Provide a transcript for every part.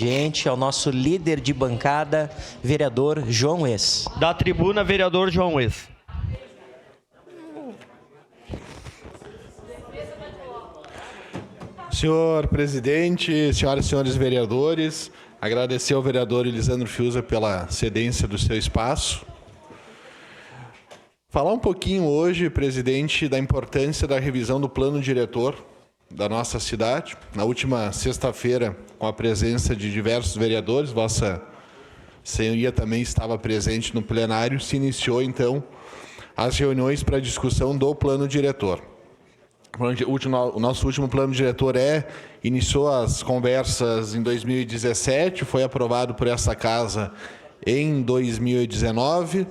Gente, ao nosso líder de bancada, vereador João Wes. Da tribuna, vereador João Wes. Senhor presidente, senhoras e senhores vereadores, agradecer ao vereador Elisandro Fiuza pela cedência do seu espaço. Falar um pouquinho hoje, presidente, da importância da revisão do plano diretor da nossa cidade. Na última sexta-feira, com a presença de diversos vereadores, Vossa Senhoria também estava presente no plenário, se iniciou, então, as reuniões para a discussão do plano diretor. O nosso último plano diretor iniciou as conversas em 2017, foi aprovado por essa casa em 2019.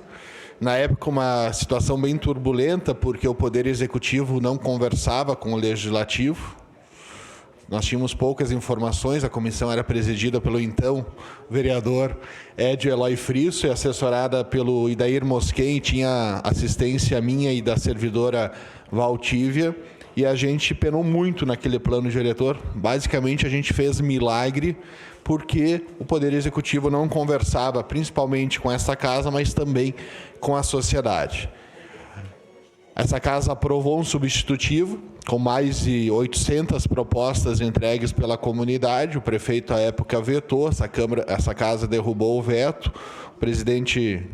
Na época, uma situação bem turbulenta, porque o Poder Executivo não conversava com o Legislativo. Nós tínhamos poucas informações, a comissão era presidida pelo então vereador Edio Eloy Frisso e assessorada pelo Idair Mosquen, tinha assistência minha e da servidora Valtívia, e a gente penou muito naquele plano diretor. Basicamente, a gente fez milagre, porque o Poder Executivo não conversava, principalmente com essa casa, mas também com a sociedade. Essa casa aprovou um substitutivo, com mais de 800 propostas entregues pela comunidade. O prefeito, à época, vetou, essa casa derrubou o veto, o presidente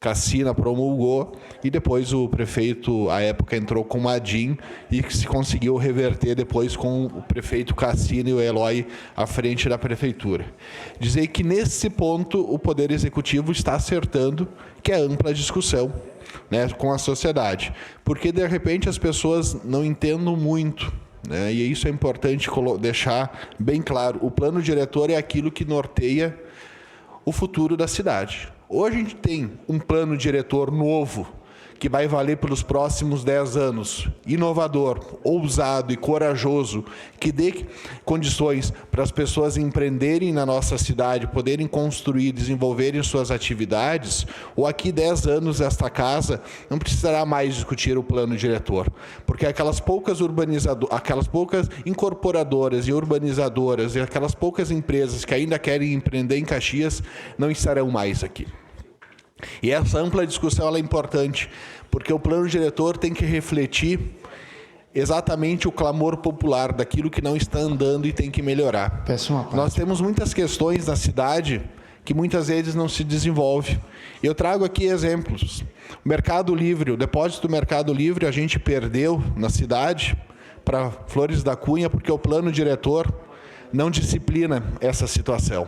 Cassina promulgou, e depois o prefeito, à época, entrou com uma ADIM e se conseguiu reverter depois com o prefeito Cassina e o Eloy à frente da prefeitura. Dizer que, nesse ponto, o Poder Executivo está acertando, que é ampla discussão, né, com a sociedade. Porque, de repente, as pessoas não entendem muito, né, e isso é importante deixar bem claro. O plano diretor é aquilo que norteia o futuro da cidade. Hoje a gente tem um plano diretor novo, que vai valer pelos próximos 10 anos, inovador, ousado e corajoso, que dê condições para as pessoas empreenderem na nossa cidade, poderem construir, desenvolverem suas atividades, ou aqui 10 anos esta casa não precisará mais discutir o plano diretor, porque aquelas poucas incorporadoras e urbanizadoras e aquelas poucas empresas que ainda querem empreender em Caxias não estarão mais aqui. E essa ampla discussão ela é importante, porque o plano diretor tem que refletir exatamente o clamor popular daquilo que não está andando e tem que melhorar. Nós temos muitas questões na cidade que muitas vezes não se desenvolve. Eu trago aqui exemplos. O Mercado Livre, o depósito do Mercado Livre, a gente perdeu na cidade para Flores da Cunha, porque o plano diretor não disciplina essa situação.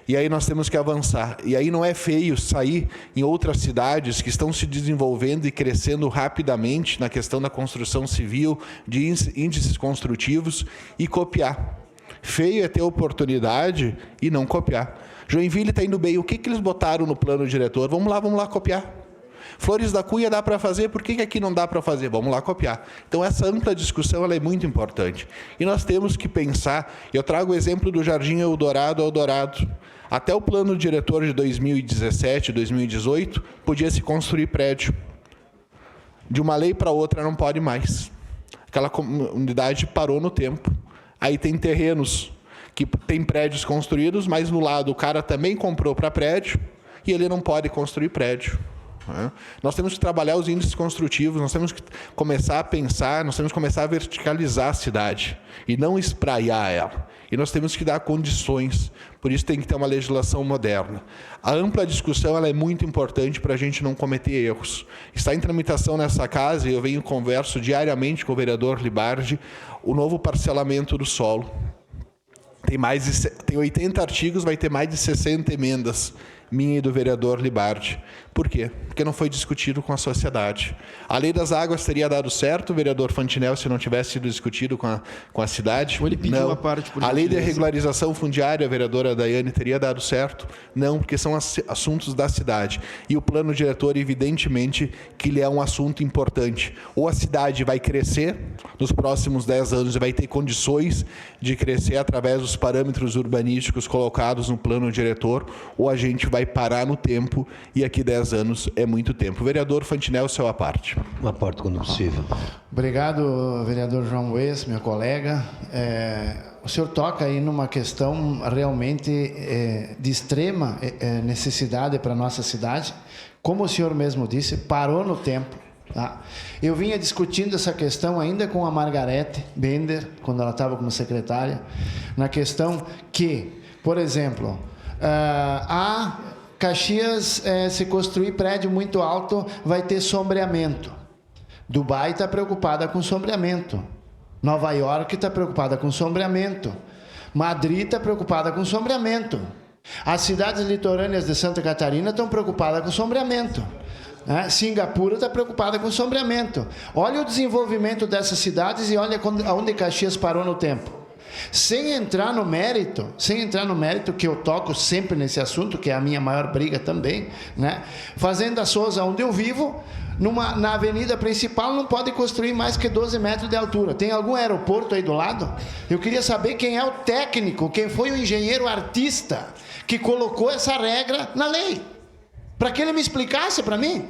E aí nós temos que avançar. E aí não é feio sair em outras cidades que estão se desenvolvendo e crescendo rapidamente na questão da construção civil, de índices construtivos, e copiar. Feio é ter oportunidade e não copiar. Joinville está indo bem. O que eles botaram no plano diretor? Vamos lá copiar. Flores da Cunha dá para fazer, por que aqui não dá para fazer? Vamos lá copiar. Então, essa ampla discussão ela é muito importante. E nós temos que pensar, eu trago o exemplo do Jardim Eldorado. Até o plano diretor de 2017, 2018, podia se construir prédio. De uma lei para outra não pode mais. Aquela comunidade parou no tempo. Aí tem terrenos que tem prédios construídos, mas no lado o cara também comprou para prédio e ele não pode construir prédio. Nós temos que trabalhar os índices construtivos, nós temos que começar a pensar, nós temos que começar a verticalizar a cidade e não espraiar ela. E nós temos que dar condições, por isso tem que ter uma legislação moderna. A ampla discussão ela é muito importante para a gente não cometer erros. Está em tramitação nessa casa, e eu converso diariamente com o vereador Libardi, o novo parcelamento do solo. Tem 80 artigos, vai ter mais de 60 emendas, minha e do vereador Libardi. Por quê? Porque não foi discutido com a sociedade. A lei das águas teria dado certo, vereador Fantinel, se não tivesse sido discutido com a cidade? Ele pediu não. Uma parte por a lei de regularização fundiária, a vereadora Daiane, teria dado certo? Não, porque são assuntos da cidade. E o plano diretor, evidentemente, que ele é um assunto importante. Ou a cidade vai crescer nos próximos 10 anos e vai ter condições de crescer através dos parâmetros urbanísticos colocados no plano diretor, ou a gente vai vai parar no tempo e aqui 10 anos é muito tempo. Vereador Fantinel, seu à parte. Uma parte quando possível. Obrigado, vereador João Wes, meu colega. O senhor toca aí numa questão realmente de extrema necessidade para a nossa cidade. Como o senhor mesmo disse, parou no tempo. Tá? Eu vinha discutindo essa questão ainda com a Margarete Bender, quando ela estava como secretária, na questão que, por exemplo, a Caxias, se construir prédio muito alto, vai ter sombreamento. Dubai está preocupada com sombreamento. Nova York está preocupada com sombreamento. Madrid está preocupada com sombreamento. As cidades litorâneas de Santa Catarina estão preocupadas com sombreamento. Singapura está preocupada com sombreamento. Olha o desenvolvimento dessas cidades e olha onde Caxias parou no tempo. Sem entrar no mérito, que eu toco sempre nesse assunto, que é a minha maior briga também, né? Fazenda Souza, onde eu vivo, na avenida principal não pode construir mais que 12 metros de altura. Tem algum aeroporto aí do lado? Eu queria saber quem é o técnico, quem foi o engenheiro artista que colocou essa regra na lei. Para que ele me explicasse para mim,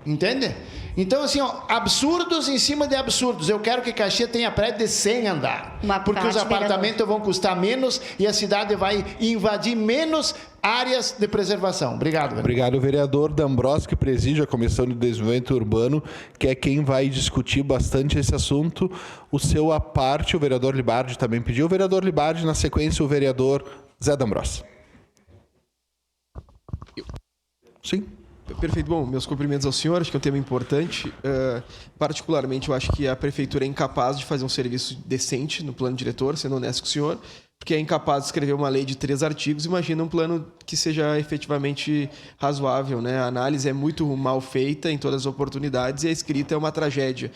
entende? Então, assim, absurdos em cima de absurdos. Eu quero que Caxias tenha prédio de 100 andar, porque os apartamentos vão custar menos e a cidade vai invadir menos áreas de preservação. Obrigado, vereador. Obrigado, vereador D'Ambrosio, que preside a Comissão de Desenvolvimento Urbano, que é quem vai discutir bastante esse assunto. O seu à parte, o vereador Libardi também pediu. O vereador Libardi, na sequência, o vereador Zé D'Ambrosio. Sim. Perfeito. Bom, meus cumprimentos ao senhor, acho que é um tema importante. Particularmente, eu acho que a prefeitura é incapaz de fazer um serviço decente no plano diretor, sendo honesto com o senhor, porque é incapaz de escrever uma lei de 3 artigos, imagina um plano que seja efetivamente razoável, né? A análise é muito mal feita em todas as oportunidades e a escrita é uma tragédia.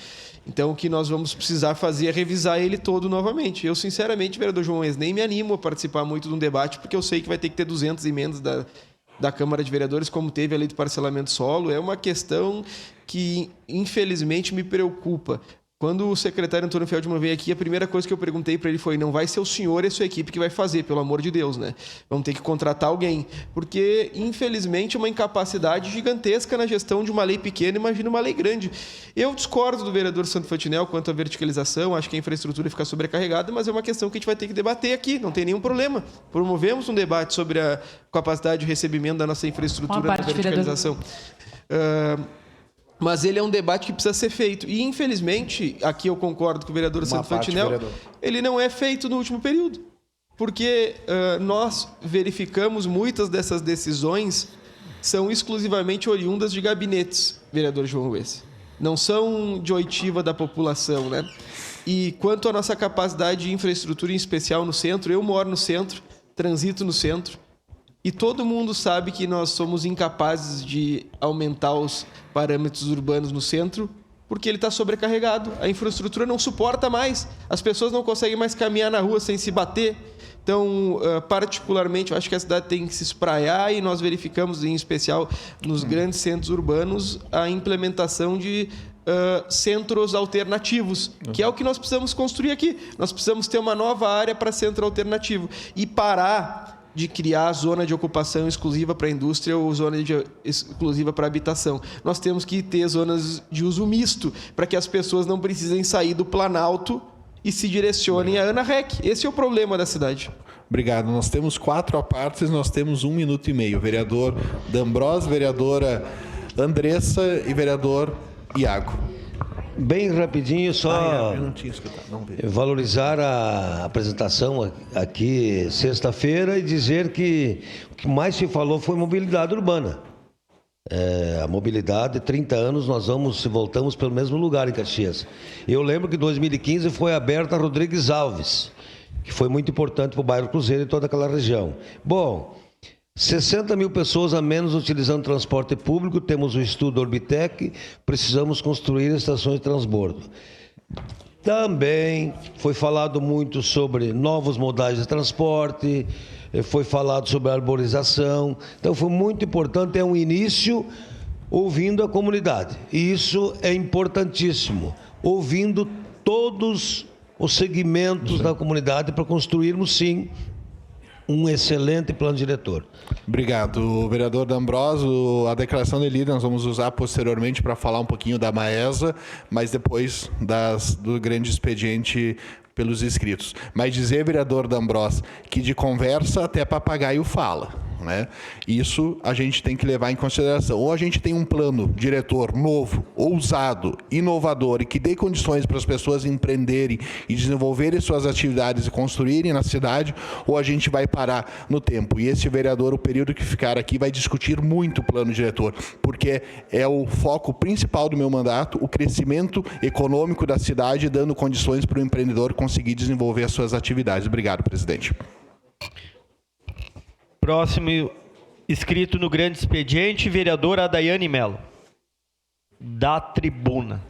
Então, o que nós vamos precisar fazer é revisar ele todo novamente. Eu, sinceramente, vereador João Wes, nem me animo a participar muito de um debate, porque eu sei que vai ter que ter 200 emendas da Câmara de Vereadores, como teve a lei do parcelamento solo. É uma questão que, infelizmente, me preocupa. Quando o secretário Antônio Feldman veio aqui, a primeira coisa que eu perguntei para ele foi: não vai ser o senhor e a sua equipe que vai fazer, pelo amor de Deus, né? Vamos ter que contratar alguém. Porque, infelizmente, é uma incapacidade gigantesca na gestão de uma lei pequena, imagina uma lei grande. Eu discordo do vereador Santo Fantinel quanto à verticalização, acho que a infraestrutura fica sobrecarregada, mas é uma questão que a gente vai ter que debater aqui, não tem nenhum problema. Promovemos um debate sobre a capacidade de recebimento da nossa infraestrutura na verticalização. Mas ele é um debate que precisa ser feito. E, infelizmente, aqui eu concordo com o vereador Santo Fantinel, ele não é feito no último período. Porque nós verificamos muitas dessas decisões são exclusivamente oriundas de gabinetes, vereador João Wes. Não são de oitiva da população, né? E quanto à nossa capacidade de infraestrutura, em especial no centro, eu moro no centro, transito no centro, e todo mundo sabe que nós somos incapazes de aumentar os parâmetros urbanos no centro porque ele está sobrecarregado. A infraestrutura não suporta mais. As pessoas não conseguem mais caminhar na rua sem se bater. Então, particularmente, eu acho que a cidade tem que se espraiar e nós verificamos, em especial nos grandes centros urbanos, a implementação de centros alternativos, que é o que nós precisamos construir aqui. Nós precisamos ter uma nova área para centro alternativo e parar de criar zona de ocupação exclusiva para a indústria ou zona exclusiva para a habitação. Nós temos que ter zonas de uso misto para que as pessoas não precisem sair do Planalto e se direcionem à Ana Rec. Esse é o problema da cidade. Obrigado. Nós temos 4 apartes, nós temos 1 minuto e meio. Vereador D'Ambrosio, vereadora Andressa e vereador Iago. Bem rapidinho, só valorizar a apresentação aqui sexta-feira e dizer que o que mais se falou foi mobilidade urbana. A mobilidade, 30 anos, nós voltamos pelo mesmo lugar em Caxias. Eu lembro que em 2015 foi aberta a Rodrigues Alves, que foi muito importante para o bairro Cruzeiro e toda aquela região. Bom, 60 mil pessoas a menos utilizando transporte público, temos o estudo Orbitec, precisamos construir estações de transbordo. Também foi falado muito sobre novos modais de transporte, foi falado sobre a arborização, então foi muito importante, é um início ouvindo a comunidade, e isso é importantíssimo, ouvindo todos os segmentos da comunidade para construirmos, sim, um excelente plano diretor. Obrigado, vereador D'Ambrosio. A declaração de líder nós vamos usar posteriormente para falar um pouquinho da Maesa, mas depois do grande expediente pelos inscritos. Mas dizer, vereador D'Ambrosio, que de conversa até papagaio fala. Né? Isso a gente tem que levar em consideração. Ou a gente tem um plano diretor novo, ousado, inovador e que dê condições para as pessoas empreenderem e desenvolverem suas atividades e construírem na cidade, ou a gente vai parar no tempo. E esse vereador, o período que ficar aqui, vai discutir muito o plano diretor, porque é o foco principal do meu mandato, o crescimento econômico da cidade, dando condições para o empreendedor conseguir desenvolver as suas atividades. Obrigado, presidente. Próximo inscrito no grande expediente, vereadora Daiane Mello, da tribuna.